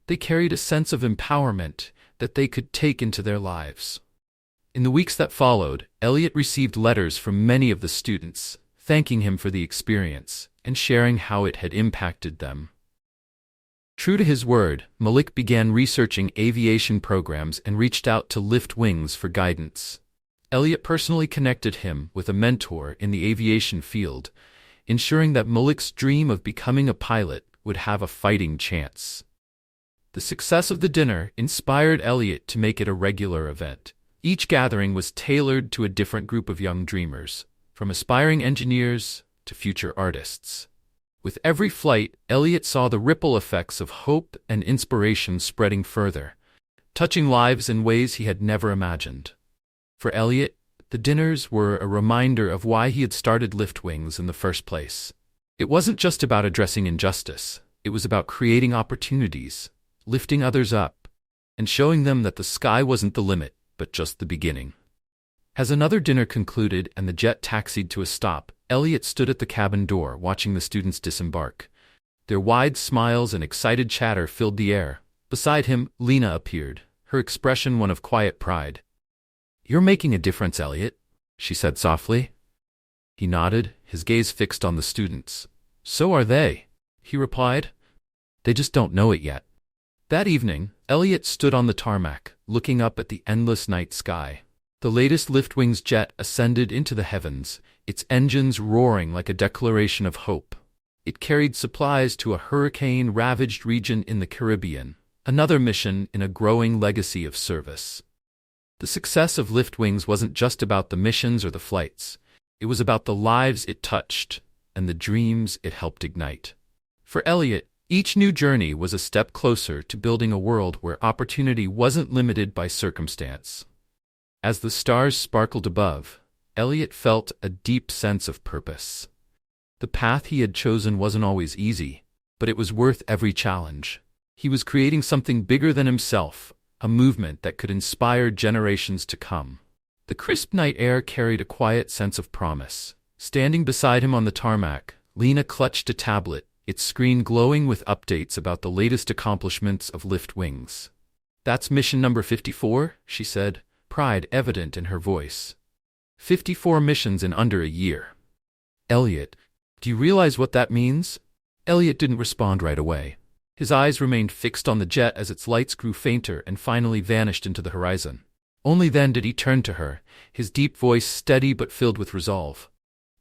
They carried a sense of empowerment that they could take into their lives. In the weeks that followed, Elliot received letters from many of the students, thanking him for the experience and sharing how it had impacted them. True to his word, Malik began researching aviation programs and reached out to Liftwings for guidance. Elliot personally connected him with a mentor in the aviation field, ensuring that Malik's dream of becoming a pilot would have a fighting chance. The success of the dinner inspired Elliot to make it a regular event. Each gathering was tailored to a different group of young dreamers, from aspiring engineers to future artists. With every flight, Elliot saw the ripple effects of hope and inspiration spreading further, touching lives in ways he had never imagined. For Elliot, the dinners were a reminder of why he had started Liftwings in the first place. It wasn't just about addressing injustice, it was about creating opportunities, lifting others up, and showing them that the sky wasn't the limit, but just the beginning. As another dinner concluded and the jet taxied to a stop, Elliot stood at the cabin door watching the students disembark. Their wide smiles and excited chatter filled the air. Beside him, Lena appeared, her expression one of quiet pride. You're making a difference, Elliot, she said softly. He nodded, his gaze fixed on the students. So are they, he replied. They just don't know it yet. That evening, Elliot stood on the tarmac, looking up at the endless night sky. The latest Liftwings jet ascended into the heavens, its engines roaring like a declaration of hope. It carried supplies to a hurricane-ravaged region in the Caribbean, another mission in a growing legacy of service. The success of Liftwings wasn't just about the missions or the flights. It was about the lives it touched and the dreams it helped ignite. For Elliot, each new journey was a step closer to building a world where opportunity wasn't limited by circumstance. As the stars sparkled above, Elliot felt a deep sense of purpose. The path he had chosen wasn't always easy, but it was worth every challenge. He was creating something bigger than himself, a movement that could inspire generations to come. The crisp night air carried a quiet sense of promise. Standing beside him on the tarmac, Lena clutched a tablet, its screen glowing with updates about the latest accomplishments of Lift Wings. "That's mission number 54, she said, pride evident in her voice. 54 missions in under a year. Elliot, do you realize what that means? Elliot didn't respond right away. His eyes remained fixed on the jet as its lights grew fainter and finally vanished into the horizon. Only then did he turn to her, his deep voice steady but filled with resolve.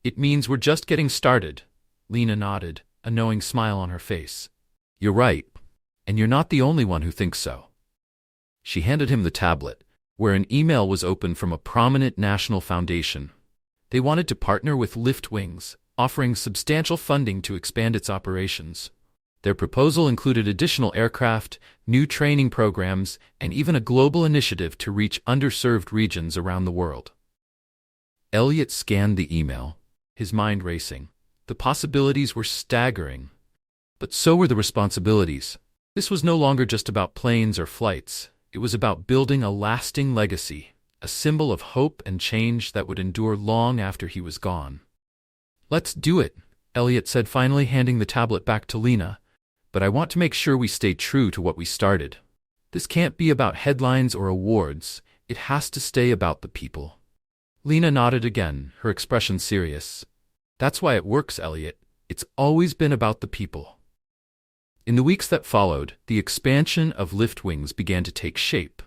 It means we're just getting started. Lena nodded, a knowing smile on her face. You're right, and you're not the only one who thinks so. She handed him the tablet, where an email was open from a prominent national foundation. They wanted to partner with Lift Wings, offering substantial funding to expand its operations. Their proposal included additional aircraft, new training programs, and even a global initiative to reach underserved regions around the world. Elliot scanned the email, his mind racing. The possibilities were staggering. But so were the responsibilities. This was no longer just about planes or flights. It was about building a lasting legacy, a symbol of hope and change that would endure long after he was gone. Let's do it, Elliot said, finally handing the tablet back to Lena. But I want to make sure we stay true to what we started. This can't be about headlines or awards. It has to stay about the people. Lena nodded again, her expression serious. That's why it works, Elliot. It's always been about the people. In the weeks that followed, the expansion of Lift Wings began to take shape.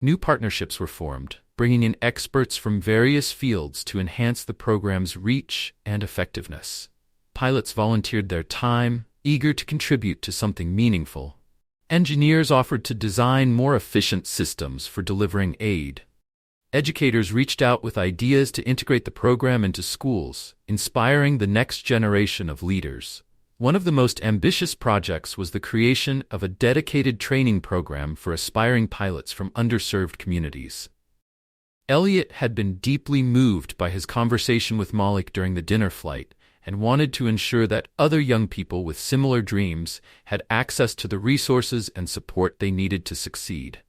New partnerships were formed, bringing in experts from various fields to enhance the program's reach and effectiveness. Pilots volunteered their time, eager to contribute to something meaningful. Engineers offered to design more efficient systems for delivering aid. Educators reached out with ideas to integrate the program into schools, inspiring the next generation of leaders. One of the most ambitious projects was the creation of a dedicated training program for aspiring pilots from underserved communities. Elliot had been deeply moved by his conversation with Malik during the dinner flight and wanted to ensure that other young people with similar dreams had access to the resources and support they needed to succeed.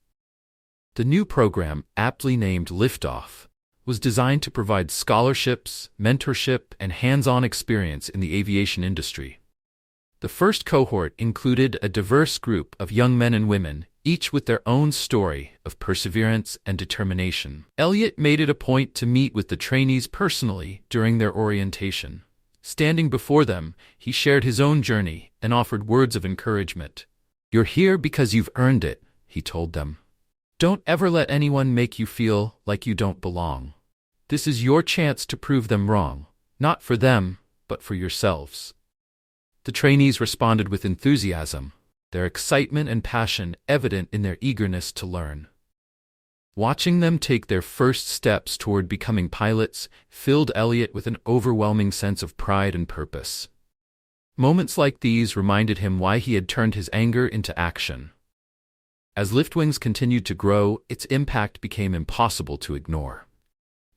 The new program, aptly named Liftoff, was designed to provide scholarships, mentorship, and hands-on experience in the aviation industry. The first cohort included a diverse group of young men and women, each with their own story of perseverance and determination. Elliot made it a point to meet with the trainees personally during their orientation. Standing before them, he shared his own journey and offered words of encouragement. "You're here because you've earned it," he told them. "Don't ever let anyone make you feel like you don't belong. This is your chance to prove them wrong, not for them, but for yourselves." The trainees responded with enthusiasm, their excitement and passion evident in their eagerness to learn. Watching them take their first steps toward becoming pilots filled Elliot with an overwhelming sense of pride and purpose. Moments like these reminded him why he had turned his anger into action. As Lift Wings continued to grow, its impact became impossible to ignore.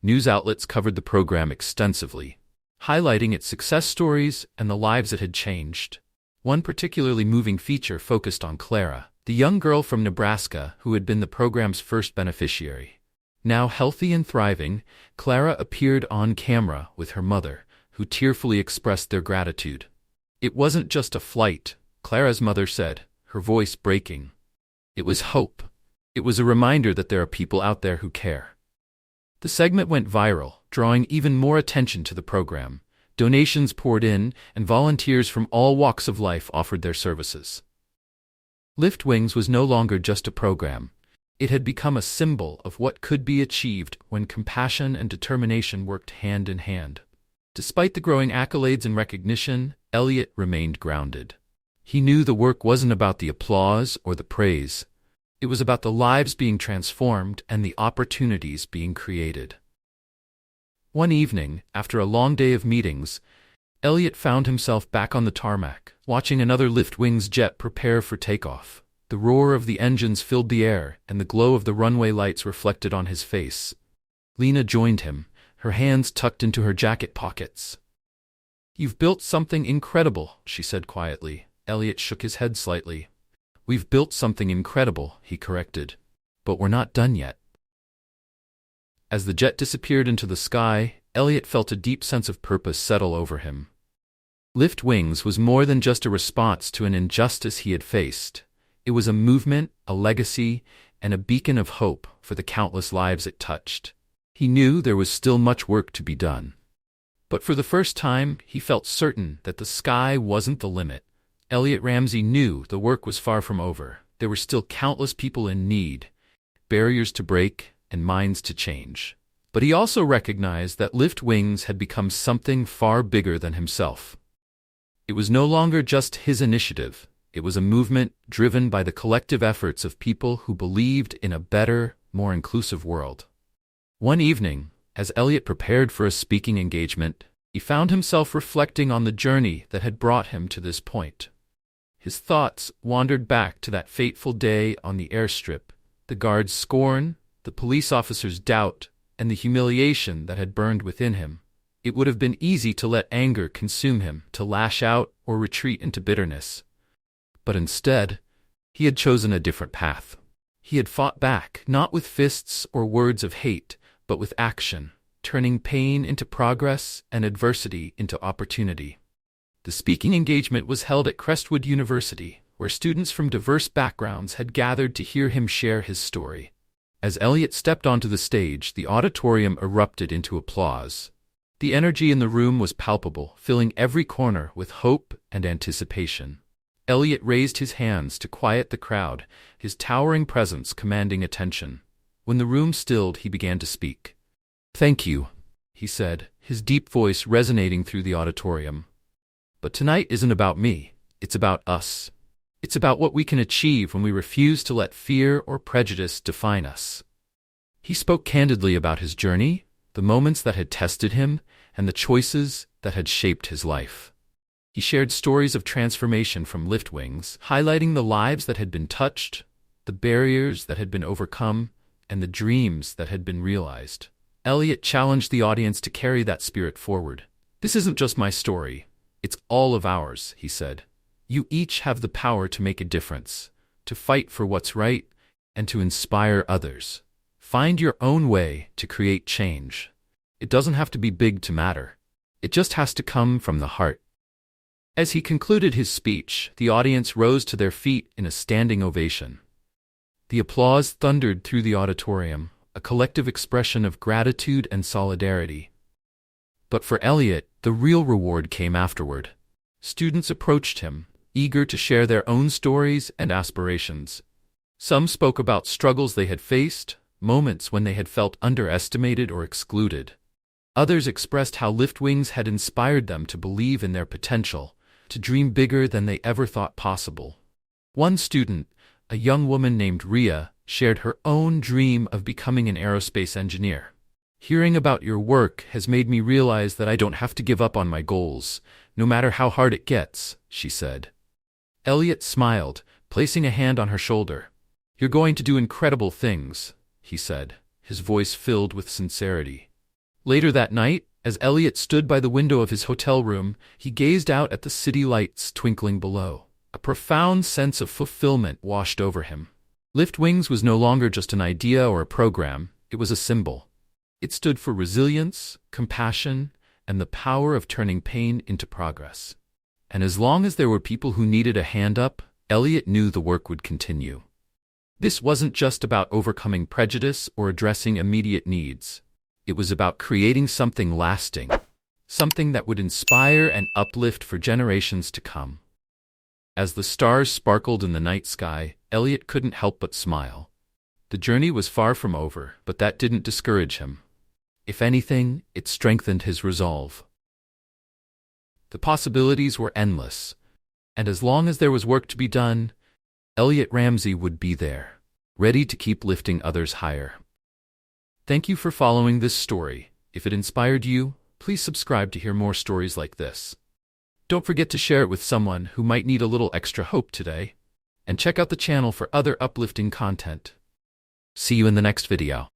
News outlets covered the program extensively, highlighting its success stories and the lives it had changed. One particularly moving feature focused on Clara, the young girl from Nebraska who had been the program's first beneficiary. Now healthy and thriving, Clara appeared on camera with her mother, who tearfully expressed their gratitude. "It wasn't just a flight," Clara's mother said, her voice breaking. "It was hope. It was a reminder that there are people out there who care." The segment went viral, drawing even more attention to the program. Donations poured in, and volunteers from all walks of life offered their services. Lift Wings was no longer just a program. It had become a symbol of what could be achieved when compassion and determination worked hand in hand. Despite the growing accolades and recognition, Elliot remained grounded. He knew the work wasn't about the applause or the praise. It was about the lives being transformed and the opportunities being created. One evening, after a long day of meetings, Elliot found himself back on the tarmac, watching another Lift Wings jet prepare for takeoff. The roar of the engines filled the air, and the glow of the runway lights reflected on his face. Lena joined him, her hands tucked into her jacket pockets. "You've built something incredible," she said quietly. Elliot shook his head slightly. "We've built something incredible," he corrected. "But we're not done yet." As the jet disappeared into the sky, Elliot felt a deep sense of purpose settle over him. Lift Wings was more than just a response to an injustice he had faced. It was a movement, a legacy, and a beacon of hope for the countless lives it touched. He knew there was still much work to be done. But for the first time, he felt certain that the sky wasn't the limit. Elliot Ramsey knew the work was far from over. There were still countless people in need, barriers to break, and minds to change. But he also recognized that Lift Wings had become something far bigger than himself. It was no longer just his initiative. It was a movement driven by the collective efforts of people who believed in a better, more inclusive world. One evening, as Elliot prepared for a speaking engagement, he found himself reflecting on the journey that had brought him to this point. His thoughts wandered back to that fateful day on the airstrip, the guard's scorn, the police officer's doubt, and the humiliation that had burned within him. It would have been easy to let anger consume him, to lash out or retreat into bitterness. But instead, he had chosen a different path. He had fought back, not with fists or words of hate, but with action, turning pain into progress and adversity into opportunity. The speaking engagement was held at Crestwood University, where students from diverse backgrounds had gathered to hear him share his story. As Elliot stepped onto the stage, the auditorium erupted into applause. The energy in the room was palpable, filling every corner with hope and anticipation. Elliot raised his hands to quiet the crowd, his towering presence commanding attention. When the room stilled, he began to speak. "Thank you," he said, his deep voice resonating through the auditorium. "But tonight isn't about me. It's about us. It's about what we can achieve when we refuse to let fear or prejudice define us." He spoke candidly about his journey, the moments that had tested him, and the choices that had shaped his life. He shared stories of transformation from Lift Wings, highlighting the lives that had been touched, the barriers that had been overcome, and the dreams that had been realized. Elliot challenged the audience to carry that spirit forward. "This isn't just my story. It's all of ours," he said. "You each have the power to make a difference, to fight for what's right, and to inspire others. Find your own way to create change. It doesn't have to be big to matter. It just has to come from the heart." As he concluded his speech, the audience rose to their feet in a standing ovation. The applause thundered through the auditorium, a collective expression of gratitude and solidarity. But for Elliot, the real reward came afterward. Students approached him, eager to share their own stories and aspirations. Some spoke about struggles they had faced, moments when they had felt underestimated or excluded. Others expressed how Lift Wings had inspired them to believe in their potential, to dream bigger than they ever thought possible. One student, a young woman named Rhea, shared her own dream of becoming an aerospace engineer. "Hearing about your work has made me realize that I don't have to give up on my goals, no matter how hard it gets," she said. Elliot smiled, placing a hand on her shoulder. "You're going to do incredible things," he said, his voice filled with sincerity. Later that night, as Elliot stood by the window of his hotel room, he gazed out at the city lights twinkling below. A profound sense of fulfillment washed over him. Lift Wings was no longer just an idea or a program, it was a symbol. It stood for resilience, compassion, and the power of turning pain into progress. And as long as there were people who needed a hand up, Elliot knew the work would continue. This wasn't just about overcoming prejudice or addressing immediate needs. It was about creating something lasting, something that would inspire and uplift for generations to come. As the stars sparkled in the night sky, Elliot couldn't help but smile. The journey was far from over, but that didn't discourage him. If anything, it strengthened his resolve. The possibilities were endless, and as long as there was work to be done, Elliot Ramsey would be there, ready to keep lifting others higher. Thank you for following this story. If it inspired you, please subscribe to hear more stories like this. Don't forget to share it with someone who might need a little extra hope today. And check out the channel for other uplifting content. See you in the next video.